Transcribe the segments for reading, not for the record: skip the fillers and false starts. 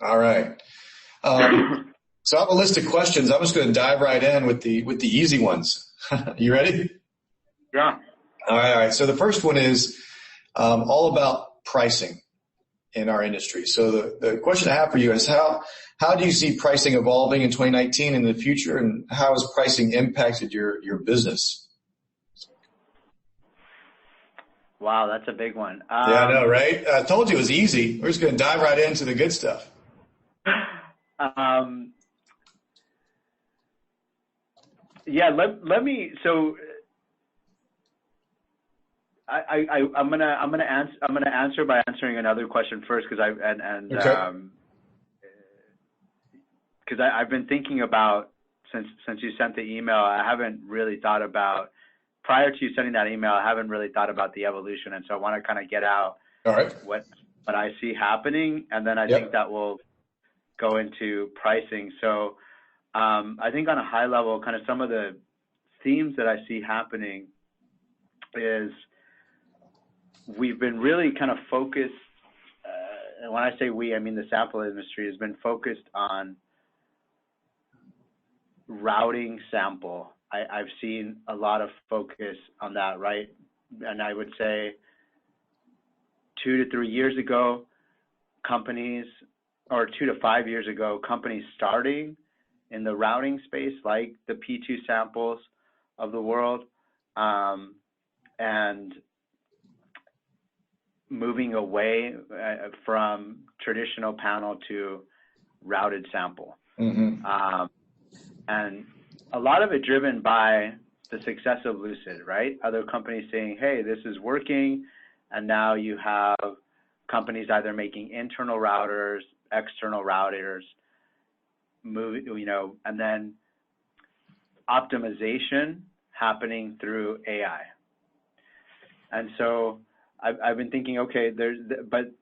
All right. So I have a list of questions. I'm just going to dive right in with the easy ones. You ready? Yeah. All right. So the first one is all about pricing in our industry. So the question I have for you is how do you see pricing evolving in 2019 and in the future, and how has pricing impacted your business? Wow, that's a big one. Yeah, I know, right? I told you it was easy. We're just going to dive right into the good stuff. Yeah, let me. So I'm gonna answer by answering another question first because I've been thinking about since you sent the email. I haven't really thought about, prior to you sending that email, I haven't really thought about the evolution, and so I want to kind of get out what I see happening, and then I think that will go into pricing. So I think on a high level, kind of some of the themes that I see happening is we've been really kind of focused, and when I say we, I mean the sample industry has been focused on routing sample. I've seen a lot of focus on that, right? And I would say 2 to 3 years ago, companies, or 2 to 5 years ago, companies starting in the routing space, like the P2 samples of the world, and moving away from traditional panel to routed sample. Mm-hmm. And a lot of it driven by the success of Lucid, right? Other companies saying, hey, this is working. And now you have companies either making internal routers, external routers, and then optimization happening through AI. And so I've been thinking, okay, but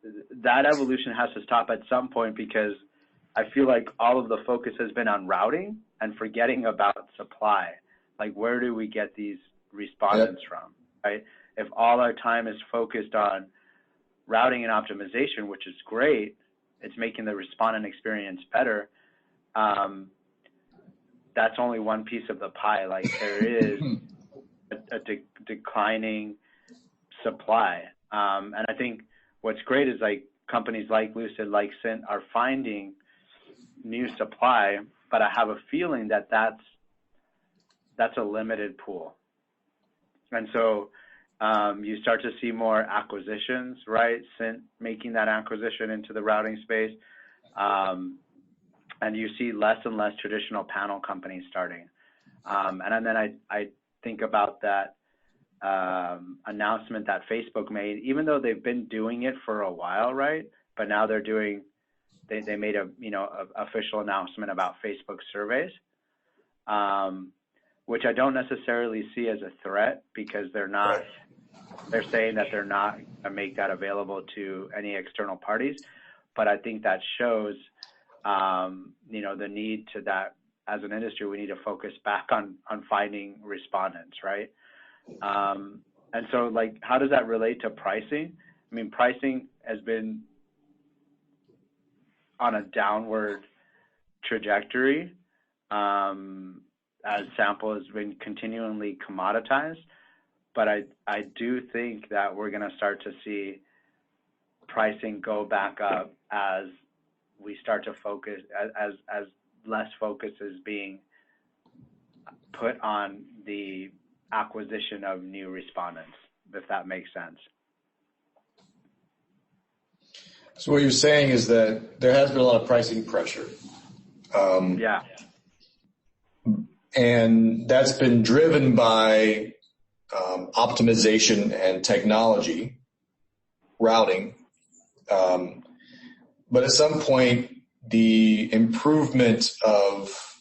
that evolution has to stop at some point, because I feel like all of the focus has been on routing and forgetting about supply. Like, where do we get these respondents from, right? If all our time is focused on routing and optimization, which is great, it's making the respondent experience better. That's only one piece of the pie. Like, there is a declining supply. And I think what's great is, like, companies like Lucid, like Cint, are finding new supply, but I have a feeling that that's a limited pool. And so you start to see more acquisitions, right? Cint making that acquisition into the routing space. And you see less and less traditional panel companies starting. And then I think about that announcement that Facebook made, even though they've been doing it for a while, right? But now they're doing, they made a official announcement about Facebook surveys, which I don't necessarily see as a threat, because they're saying that they're not going to make that available to any external parties. But I think that shows, the need to that, as an industry, we need to focus back on finding respondents, right? And so, like, how does that relate to pricing? I mean, pricing has been on a downward trajectory as sample has been continually commoditized. But I do think that we're going to start to see pricing go back up as we start to focus, as less focus is being put on the acquisition of new respondents, if that makes sense. So what you're saying is that there has been a lot of pricing pressure. Yeah. And that's been driven by optimization and technology, routing. But at some point, the improvement of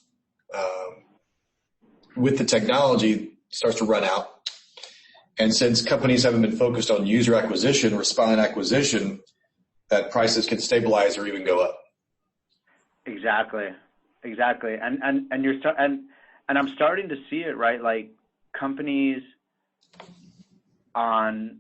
with the technology starts to run out. And since companies haven't been focused on user acquisition, respondent acquisition, that prices can stabilize or even go up. Exactly. And I'm starting to see it, right? Like, companies on